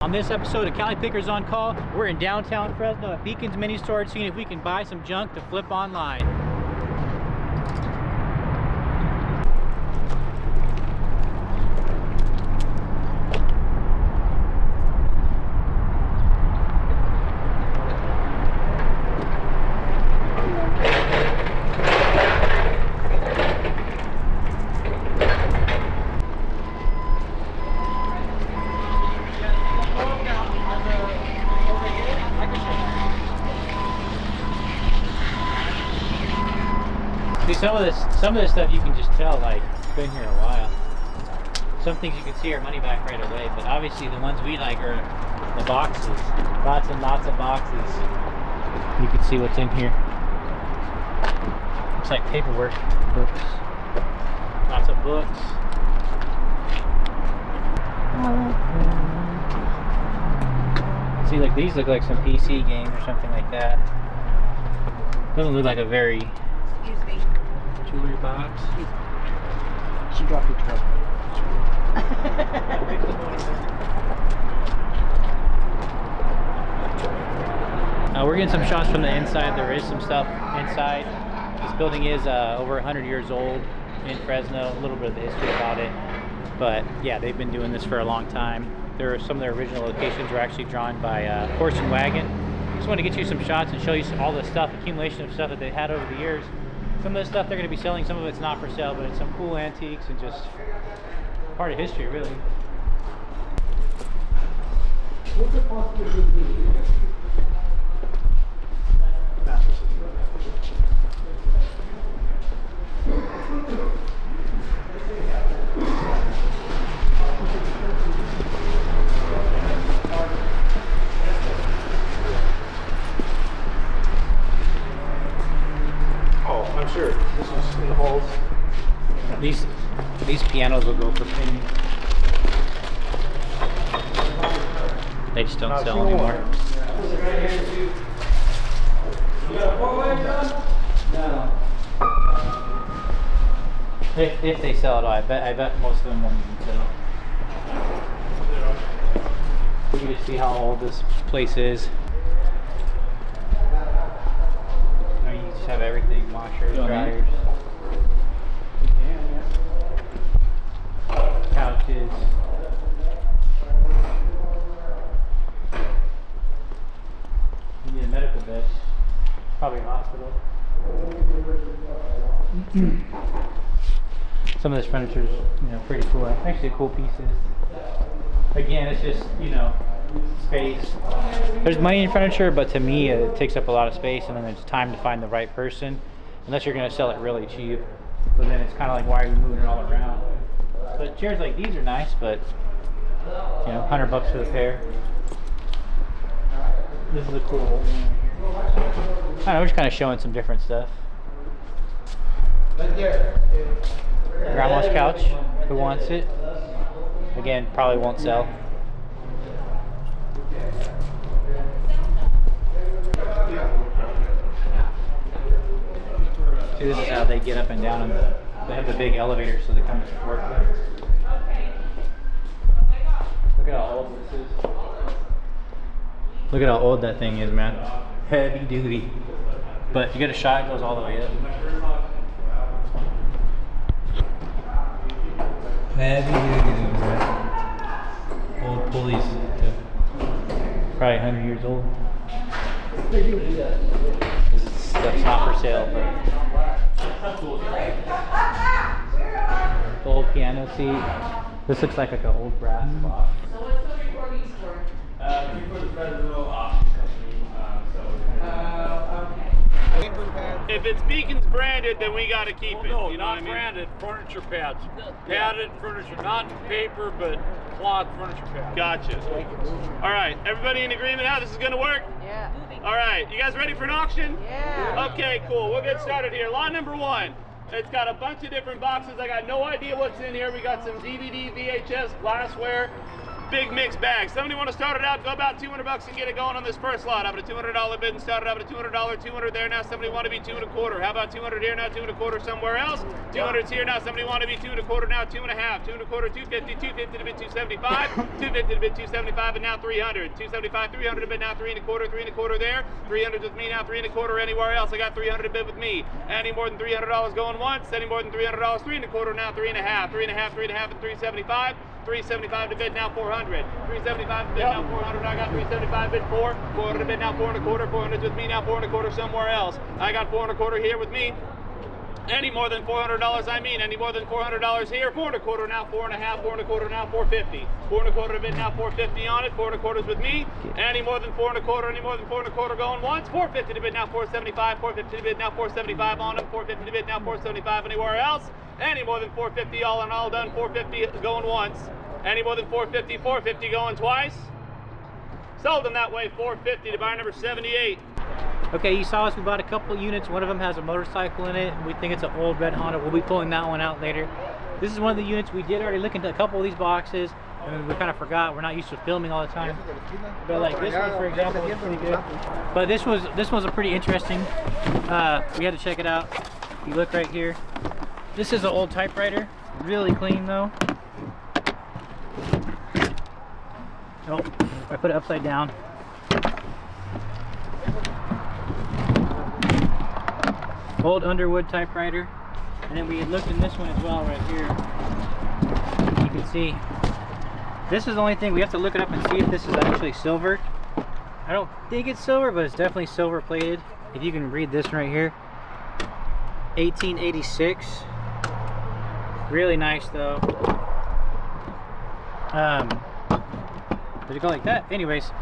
On this episode of Cali Pickers on Call, we're in downtown Fresno at Beacon's Mini Storage, seeing if we can buy some junk to flip online. See, some of this stuff you can just tell, like, it's been here a while. Some things you can see are money back right away, but obviously the ones we like are the boxes. Lots and lots of boxes. You can see what's in here. Looks like paperwork, books. Lots of books. See, like these look like some PC games or something like that. Doesn't look like a very Excuse me. jewelry box. She dropped her truck. We're getting some shots from the inside. There is some stuff inside. This building is over 100 years old in Fresno. A little bit of the history about it. But yeah, they've been doing this for a long time. There are some of their original locations were actually drawn by Horse and Wagon. Just want to get you some shots and show you all the stuff, accumulation of stuff that they had over the years. Some of the stuff they're going to be selling, some of it's not for sale, but it's some cool antiques and just part of history, really. I'm sure this is in the halls. These pianos will go for pennies. They just don't sell anymore. No. If they sell it, I bet most of them won't even sell. You can just see how old this place is. You just have everything, washers, dryers, couches. You need a medical bed, probably a hospital. Some of this furniture is, pretty cool. Actually, cool pieces. Again, it's just, space. There's money in furniture, but to me it takes up a lot of space, and then there's time to find the right person, unless you're going to sell it really cheap. But then it's kind of like, why are you moving it all around? But chairs like these are nice, but $100 for the pair. This is a cool one. I don't know, we're just kind of showing some different stuff. Grandma's couch, who wants it? Again, probably won't sell. See, this is how they get up and down, and they have the big elevator, so they come to work with. Look at how old this is. Look at how old that thing is, man. Heavy duty. But you get a shot, it goes all the way up. Heavy duty, man. Old pulleys. Probably 100 years old. This stuff's not for sale, but the old piano seat. This looks like an old brass box. So what's the recording store? For the Fresno Option Company. Okay. If it's Beacon's branded, then we got to keep it. No, You know not what I mean? branded furniture pads. Padded furniture, not paper, but cloth furniture pads. Gotcha. All right, everybody in agreement how this is going to work? Yeah. All right, you guys ready for an auction? Yeah. Okay, cool. We'll get started here. Lot number one. It's got a bunch of different boxes. I got no idea what's in here. We got some DVD, VHS, glassware. big mixed bag. Somebody want to start it out? Go about 200 bucks and get it going on this first lot. How about a $200 bid and start it out at a $200, 200 there now. Somebody want to be 2 1/4. How about 200 here now, 2 1/4 somewhere else? 200's here now. Somebody want to be 2 1/4 now, 2 1/2, 2 1/4, 250, 250 to bid 275, 250 to bid 275, and now 300. 275, 300 to bid now, 3 1/4, 3 1/4 there. 300 with me now, 3 1/4 anywhere else. I got 300 to bid with me. Any more than $300 going once? Any more than $300? 3 1/4 now, 3 1/2, 3 1/2, 3 1/2, and 375. 375 to bid now, 400. 375 to bid now, 400. I got 375 bid 4. 400 to bid now, 4 1/4. 400's with me now, 4 1/4 somewhere else. I got 4 1/4 here with me. Any more than $400, I mean, any more than $400 here. 4 1/4 now, 4 1/2, 4 1/4 now, 450. 4 1/4 to bid now, 450 on it. 4 1/4's with me. Any more than 4 1/4, any more than 4 1/4 going once. 450 to bid now, 475. 450 to bid now, 475 on them. 450 to bid now, 475 anywhere else. Any more than 450 all in all done. 450 going once. Any more than 450, 450 going twice. Sold them that way, 450 to buyer number 78. Okay, you saw us, we bought a couple units. One of them has a motorcycle in it. We think it's an old red Honda. We'll be pulling that one out later. This is one of the units we did already look into a couple of these boxes, and we kind of forgot. We're not used to filming all the time. But like this one, for example, was pretty good. But this was a pretty interesting. We had to check it out. You look right here. This is an old typewriter. Really clean though. Oh, I put it upside down. Old Underwood typewriter. And then we had looked in this one as well right here. You can see. This is the only thing, we have to look it up and see if this is actually silver. I don't think it's silver, but it's definitely silver plated. If you can read this right here. 1886. Really nice though. Did it go like that? Anyways,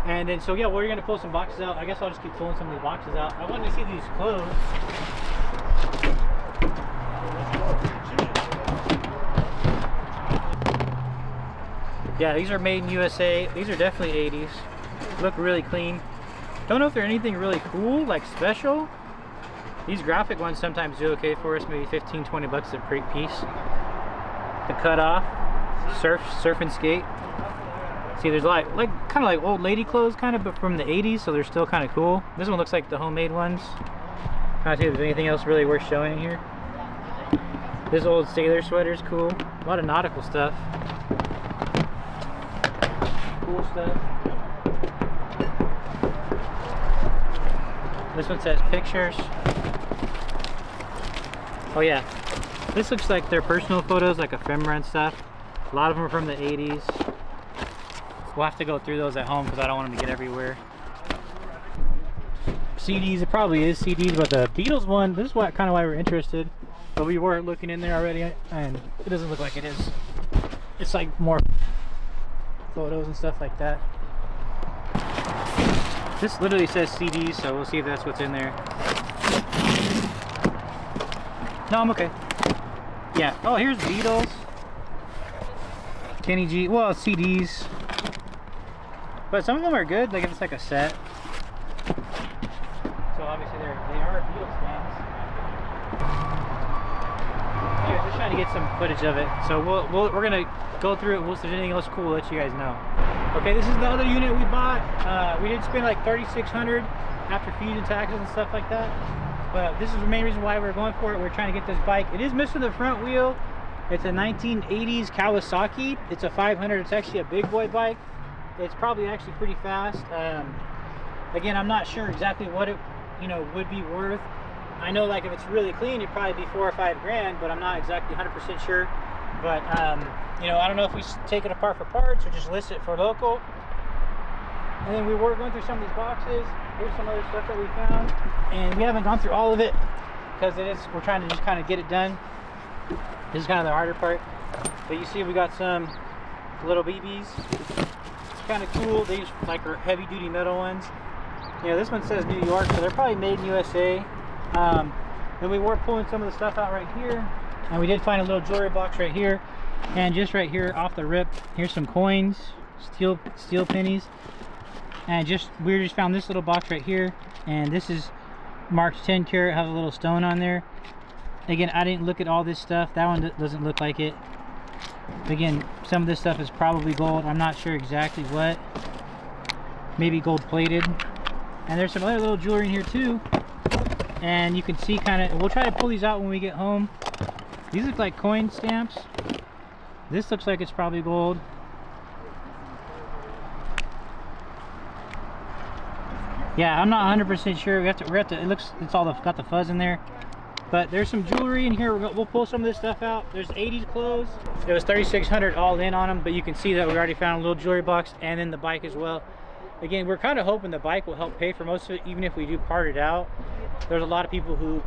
and then so yeah, we're gonna pull some boxes out. I guess I'll just keep pulling some of these boxes out. I wanted to see these clothes. Yeah, these are made in USA. These are definitely 80s. Look really clean. Don't know if they're anything really cool, like special. These graphic ones sometimes do okay for us, maybe 15, 20 bucks a piece. The cutoff, surf and skate. See, there's like kind of like old lady clothes, kind of, but from the 80s, so they're still kind of cool. This one looks like the homemade ones. Trying to see if there's anything else really worth showing here. This old sailor sweater's cool. A lot of nautical stuff. Cool stuff. This one says pictures. Oh yeah, this looks like their personal photos, like ephemera and stuff. A lot of them are from the 80s. We'll have to go through those at home because I don't want them to get everywhere. CDs, it probably is CDs, but the Beatles one, this is kind of why we're interested. But we were looking in there already, and it doesn't look like it is. It's like more photos and stuff like that. This literally says CDs, so we'll see if that's what's in there. No, I'm okay. Yeah. Oh, here's Beatles. Kenny G. Well, CDs. But some of them are good, like if it's like a set. So obviously they are Beatles fans. Anyway, just trying to get some footage of it. So we're gonna go through it. If there's anything else cool, we'll let you guys know. Okay, this is the other unit we bought. We did spend like $3,600 after fees and taxes and stuff like that. But this is the main reason why we're going for it. We're trying to get this bike. It is missing the front wheel. It's a 1980s Kawasaki. It's a 500. It's actually a big boy bike. It's probably actually pretty fast. Again, I'm not sure exactly what it, would be worth. I know like if it's really clean, it'd probably be $4 or $5 grand, but I'm not exactly 100% sure. But I don't know if we take it apart for parts or just list it for local. And then we were going through some of these boxes. Here's some other stuff that we found, and we haven't gone through all of it because we're trying to just kind of get it done. This is kind of the harder part. But you see, we got some little BBs. It's kind of cool. These like are heavy-duty metal ones. This one says New York, so they're probably made in USA. Then we were pulling some of the stuff out right here, and we did find a little jewelry box right here. And just right here off the rip, here's some coins, steel pennies. And we just found this little box right here, and this is marked 10 karat, has a little stone on there. Again, I didn't look at all this stuff. That one doesn't look like it. Again, some of this stuff is probably gold. I'm not sure exactly what. Maybe gold plated. And there's some other little jewelry in here too. And you can see kind of, we'll try to pull these out when we get home. These look like coin stamps. This looks like it's probably gold. Yeah, I'm not 100% sure. We have to, it looks, it's all got the fuzz in there. But there's some jewelry in here. We'll pull some of this stuff out. There's 80s clothes. It was $3,600 all in on them, but you can see that we already found a little jewelry box and then the bike as well. Again, we're kind of hoping the bike will help pay for most of it, even if we do part it out. There's a lot of people who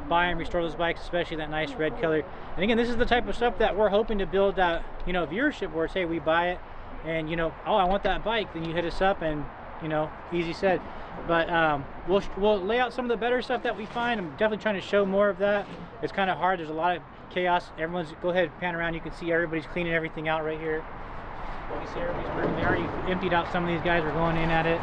buy and restore those bikes, especially that nice red color. And again, this is the type of stuff that we're hoping to build that, you know, viewership where, say, we buy it and, you know, oh, I want that bike, then you hit us up and, you know, easy said. But we'll lay out some of the better stuff that we find. I'm definitely trying to show more of that. It's kind of hard. There's a lot of chaos. Everyone's, go ahead, pan around. You can see everybody's cleaning everything out right here. You see everybody's working. They already emptied out some of these guys. Are going in at it.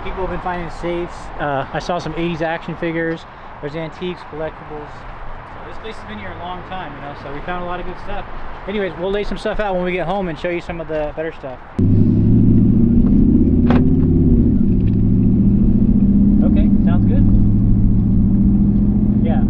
People have been finding safes. I saw some 80s action figures. There's antiques, collectibles. So this place has been here a long time, you know, so we found a lot of good stuff. Anyways, we'll lay some stuff out when we get home and show you some of the better stuff. Okay, sounds good. Yeah.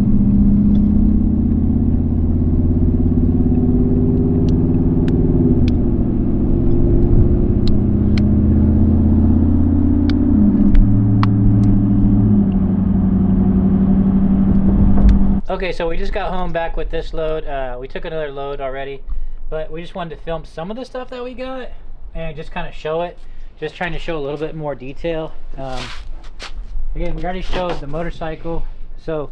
Okay, so we just got home back with this load. We took another load already, but we just wanted to film some of the stuff that we got and just kind of show it. Just trying to show a little bit more detail. Again, we already showed the motorcycle. So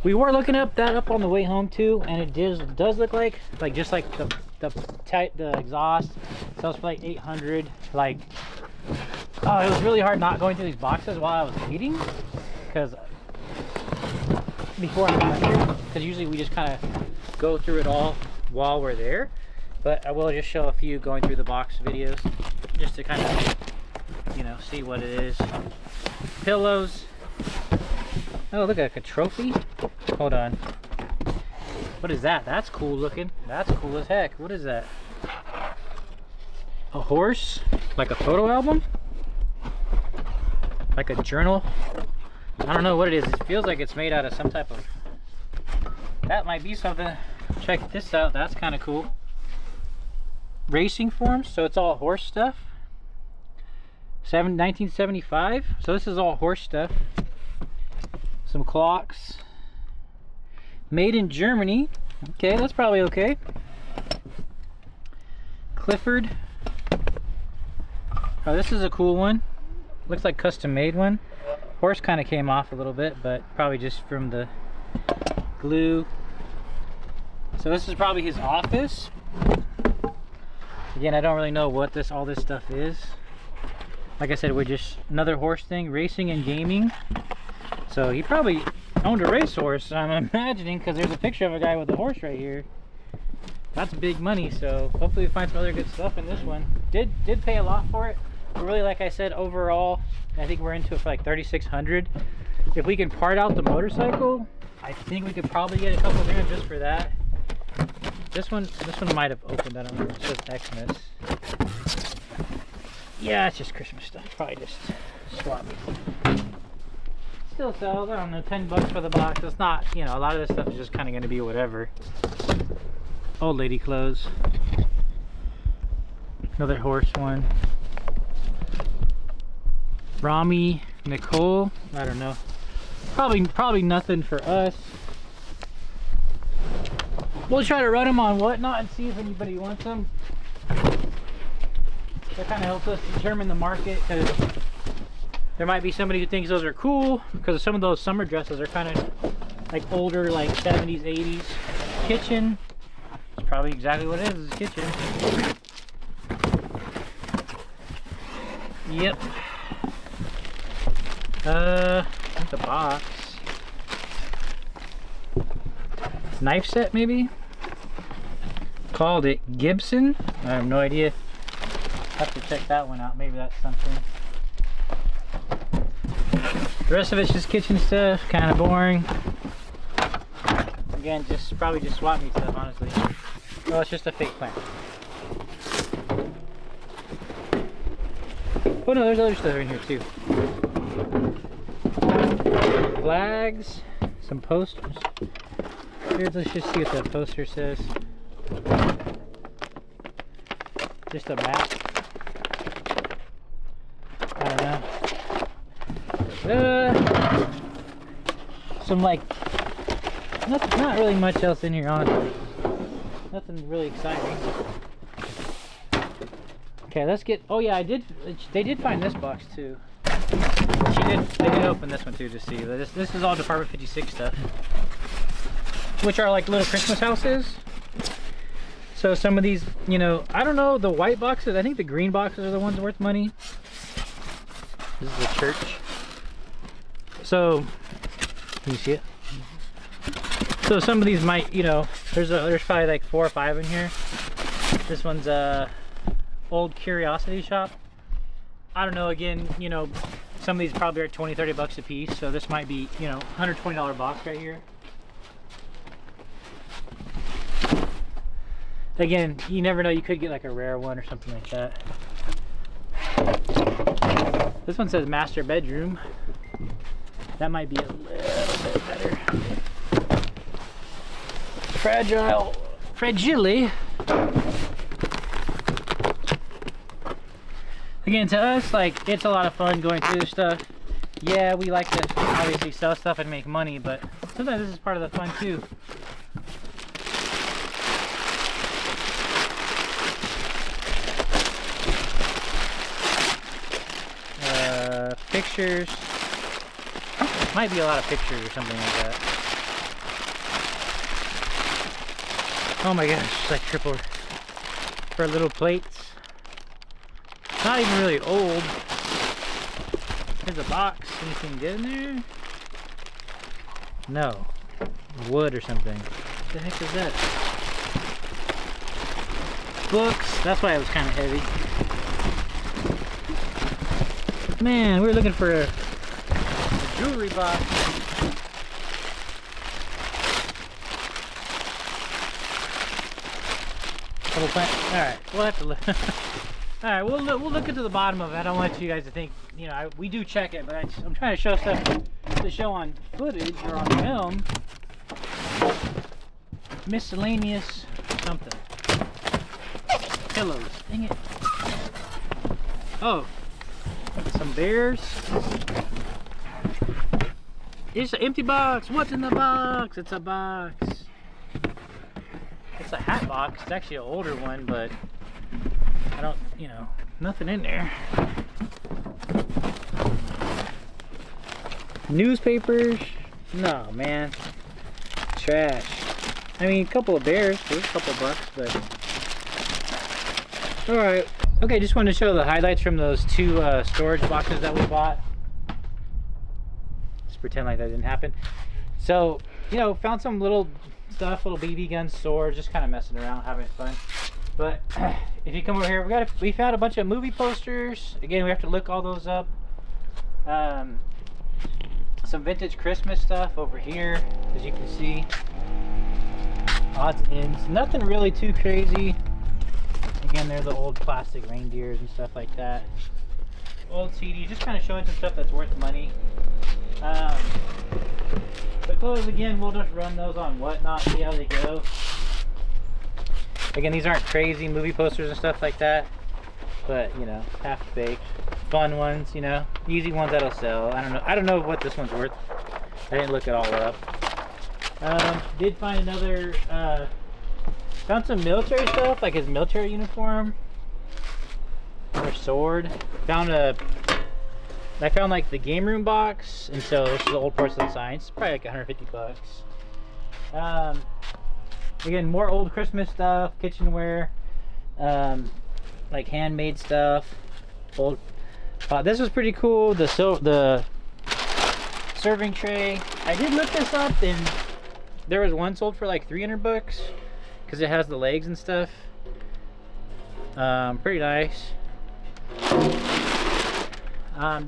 we were looking that up on the way home too, and it does look like just like the exhaust sells for like 800. Like, oh, it was really hard not going through these boxes while I was eating, because before I got here, because usually we just kind of go through it all while we're there. But I will just show a few going through the box videos just to kind of, you know, see what it is. Pillows. Oh, look, like a trophy. Hold on. What is that? That's cool looking. That's cool as heck. What is that? A horse? Like a photo album? Like a journal? I don't know what it is. It feels like it's made out of some type of... That might be something. Check this out. That's kind of cool. Racing forms. So it's all horse stuff. 1975. So this is all horse stuff. Some clocks. Made in Germany. Okay, that's probably okay. Clifford. Oh, this is a cool one. Looks like custom made one. Horse kind of came off a little bit, but probably just from the glue. So this is probably his office. Again, I don't really know what all this stuff is. Like I said, we're just another horse thing, racing and gaming. So he probably owned a racehorse, I'm imagining, because there's a picture of a guy with a horse right here. That's big money, so hopefully we find some other good stuff in this one. Did pay a lot for it. But really, like I said, overall, I think we're into it for like $3,600. If we can part out the motorcycle, I think we could probably get a couple grand just for that. This one might have opened. I don't know. It says Xmas. Yeah, it's just Christmas stuff. Probably just swap it. Still sells, I don't know, 10 bucks for the box. It's not, you know, a lot of this stuff is just kind of going to be whatever. Old lady clothes. Another horse one. Rami, Nicole, I don't know. Probably nothing for us. We'll try to run them on Whatnot and see if anybody wants them. That kind of helps us determine the market, because there might be somebody who thinks those are cool, because some of those summer dresses are kind of like older, like 70s, 80s. Kitchen. It's probably exactly what it is. It's a kitchen. Yep. That's a box. Knife set, maybe? Called it Gibson. I have no idea. Have to check that one out. Maybe that's something. The rest of it's just kitchen stuff. Kind of boring. Again, probably just swap meet stuff, honestly. Well, it's just a fake plant. Oh no, there's other stuff in here too. Flags, some posters. Here, let's just see what the poster says. Just a map. I don't know. Some like, not really much else in here, honestly. Nothing really exciting. Okay, let's get. Oh yeah, they did find this box too. They did open this one too to see. This is all Department 56 stuff, which are like little Christmas houses. So some of these, you know, I don't know, the white boxes. I think the green boxes are the ones worth money. This is a church. So, can you see it? So some of these might, you know, there's probably like 4 or 5 in here. This one's old curiosity shop. I don't know, again, you know, some of these probably are 20-30 bucks a piece, so this might be, you know, $120 box right here. Again, you never know, you could get like a rare one or something like that. This one says master bedroom. That might be a little bit better. Fragile. Again, to us, like, it's a lot of fun going through this stuff. Yeah, we like to obviously sell stuff and make money, but sometimes this is part of the fun too. Pictures. Might be a lot of pictures or something like that. Oh my gosh, it's like triple for little plates. Not even really old. There's a box. Anything good in there? No. Wood or something. What the heck is that? Books. That's why it was kind of heavy. Man, we were looking for a jewelry box. Couple plant. All right, we'll have to look. All right, we'll look into the bottom of it. I don't want you guys to think, you know, we do check it, but I'm trying to show stuff to show on footage or on film. Miscellaneous something. Pillows. Dang it. Oh. Some bears. It's an empty box. What's in the box? It's a box. It's a hat box. It's actually an older one, but I don't, you know, nothing in there. Newspapers. No, man. Trash. I mean, a couple of bears. There's a couple bucks, but all right. Okay, just wanted to show the highlights from those 2 storage boxes that we bought. Just pretend like that didn't happen. So, you know, found some little stuff, little BB gun storage, just kind of messing around, having fun. But if you come over here, we found a bunch of movie posters. Again, we have to look all those up. Some vintage Christmas stuff over here, as you can see. Odds and ends. Nothing really too crazy. Again, they're the old plastic reindeers and stuff like that. Old CDs, just kind of showing some stuff that's worth money. The clothes, again, we'll just run those on Whatnot, see how they go. Again, these aren't crazy movie posters and stuff like that, but, you know, half baked. Fun ones, you know, easy ones that'll sell. I don't know what this one's worth. I didn't look it all up. Did find another, found some military stuff, like his military uniform. Or sword. I found like the game room box, and so this is the old porcelain sign. It's probably like 150 bucks. Again, more old Christmas stuff, kitchenware, like handmade stuff. Old. This was pretty cool. The serving tray. I did look this up, and there was one sold for like 300 bucks because it has the legs and stuff. Pretty nice.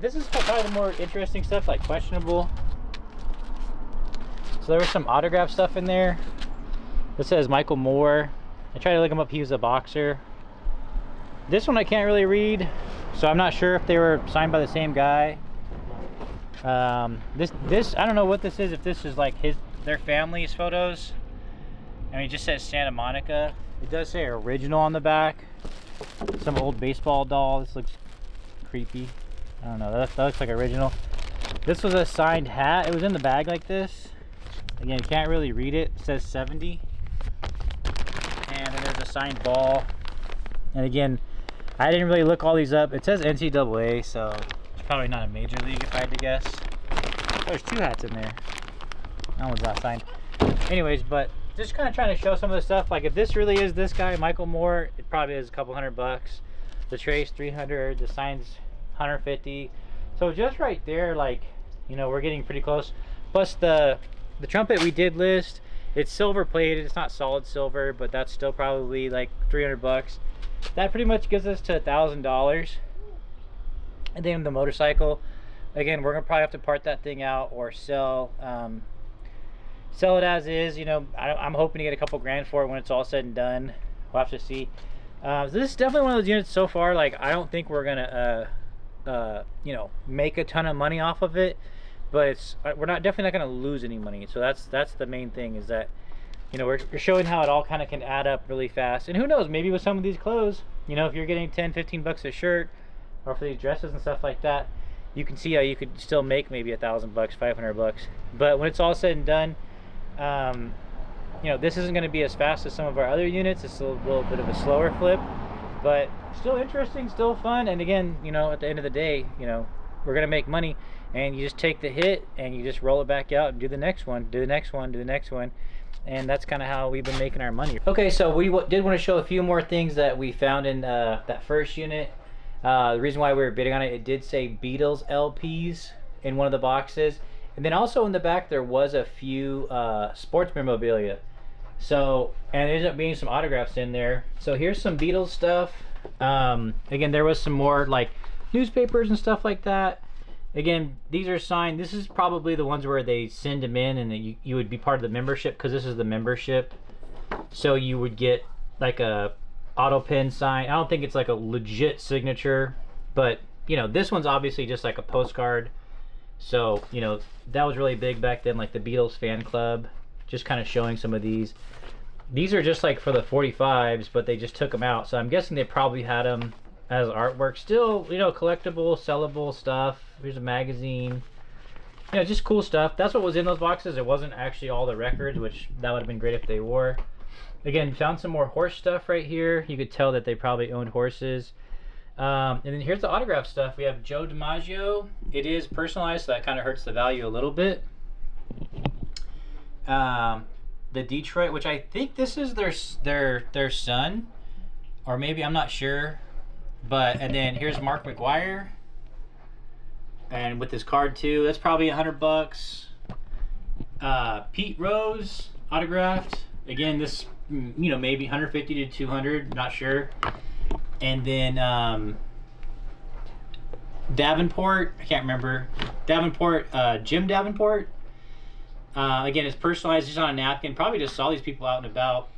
This is probably the more interesting stuff, like questionable. So there was some autograph stuff in there. This says Michael Moore. I tried to look him up. He was a boxer. This one I can't really read, so I'm not sure if they were signed by the same guy. This I don't know what this is. If this is like their family's photos. I mean, it just says Santa Monica. It does say original on the back. Some old baseball doll. This looks creepy. I don't know. That looks like original. This was a signed hat. It was in the bag like this. Again, can't really read it. It says 70. And then there's a signed ball. And again, I didn't really look all these up. It says NCAA, so it's probably not a major league if I had to guess. There's 2 hats in there. That one's not signed. Anyways, but just kind of trying to show some of the stuff. Like if this really is this guy, Michael Moore, it probably is a couple $100. The trace 300, the signs 150. So just right there, like, you know, we're getting pretty close. Plus the trumpet we did list, it's silver plated. It's not solid silver, but that's still probably like $300. That pretty much gives us to $1,000. And then the motorcycle, again, we're gonna probably have to part that thing out or sell it as is. You know, I'm hoping to get a couple grand for it when it's all said and done. We'll have to see. So this is definitely one of those units so far, like, I don't think we're gonna you know, make a ton of money off of it, but we're definitely not gonna lose any money. So that's the main thing, is that, you know, we're showing how it all kind of can add up really fast. And who knows, maybe with some of these clothes, you know, if you're getting 10-15 bucks a shirt, or for these dresses and stuff like that, you can see how you could still make maybe $1,000, $500. But when it's all said and done, you know, this isn't going to be as fast as some of our other units. It's a little bit of a slower flip, but still interesting, still fun. And again, you know, at the end of the day, you know, we're going to make money, and you just take the hit and you just roll it back out and do the next one, do the next one, do the next one. And that's kind of how we've been making our money. Okay, so we did want to show a few more things that we found in that first unit. The reason why we were bidding on it, it did say Beatles LPs in one of the boxes. And then also in the back there was a few sports memorabilia. So, and there ended up being some autographs in there. So here's some Beatles stuff. Again, there was some more like newspapers and stuff like that. Again, these are signed. This is probably the ones where they send them in and you would be part of the membership, because this is the membership. So you would get like a auto pen sign. I don't think it's like a legit signature, but you know, this one's obviously just like a postcard. So, you know, that was really big back then, like the Beatles fan club. Just kind of showing some of these. These are just like for the 45s, but they just took them out. So I'm guessing they probably had them as artwork. Still, you know, collectible, sellable stuff. Here's a magazine. You know, just cool stuff. That's what was in those boxes. It wasn't actually all the records, which that would have been great if they were. Again, found some more horse stuff right here. You could tell that they probably owned horses. And then here's the autograph stuff. We have Joe DiMaggio. It is personalized, so that kind of hurts the value a little bit. The Detroit, which I think this is their son, or maybe, I'm not sure. But, and then here's Mark McGuire, and with his card too. That's probably $100. Pete Rose autographed. Again, this, you know, maybe 150 to 200, not sure. And then Davenport, I can't remember. Davenport, Jim Davenport. Again, it's personalized, just on a napkin. Probably just saw these people out and about.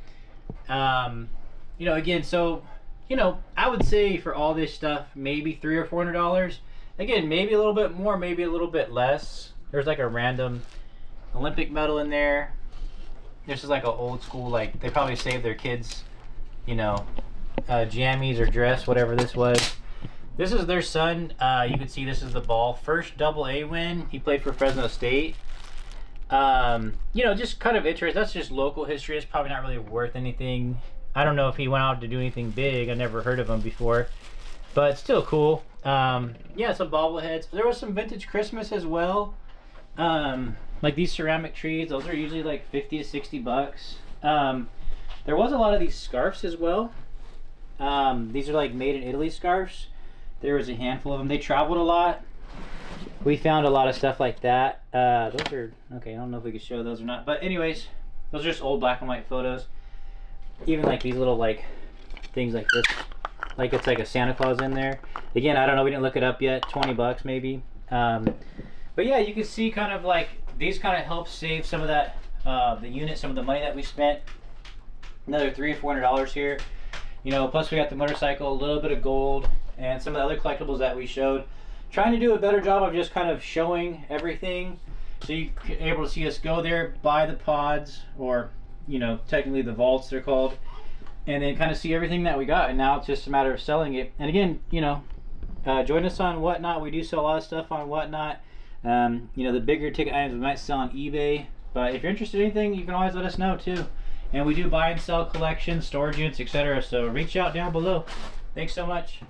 You know, again, so, you know, I would say for all this stuff, maybe $300 or $400. Again, maybe a little bit more, maybe a little bit less. There's like a random Olympic medal in there. This is like an old school, like they probably saved their kids, you know, jammies or dress, whatever this was. This is their son. You can see this is the ball. First AA win. He played for Fresno State. You know, just kind of interesting. That's just local history. It's probably not really worth anything. I don't know if he went out to do anything big. I never heard of him before, but still cool. Yeah, some bobbleheads. There was some vintage Christmas as well. Like these ceramic trees. Those are usually like 50 to 60 bucks. There was a lot of these scarves as well. These are like made in Italy scarves. There was a handful of them. They traveled a lot. We found a lot of stuff like that. Those are, okay, I don't know if we could show those or not. But anyways, those are just old black and white photos. Even like these little like things like this. Like it's like a Santa Claus in there. Again, I don't know, we didn't look it up yet. 20 bucks maybe. But yeah, you can see kind of like, these kind of help save some of that the unit, some of the money that we spent. Another $300 or $400 here. You know, plus we got the motorcycle, a little bit of gold, and some of the other collectibles that we showed. Trying to do a better job of just kind of showing everything, so you're able to see us go there, buy the pods, or you know, technically the vaults they're called, and then kind of see everything that we got. And now it's just a matter of selling it. And again, you know, join us on Whatnot. We do sell a lot of stuff on Whatnot. You know, the bigger ticket items we might sell on eBay, but if you're interested in anything, you can always let us know too. And we do buy and sell collections, storage units, etc. So reach out down below. Thanks so much.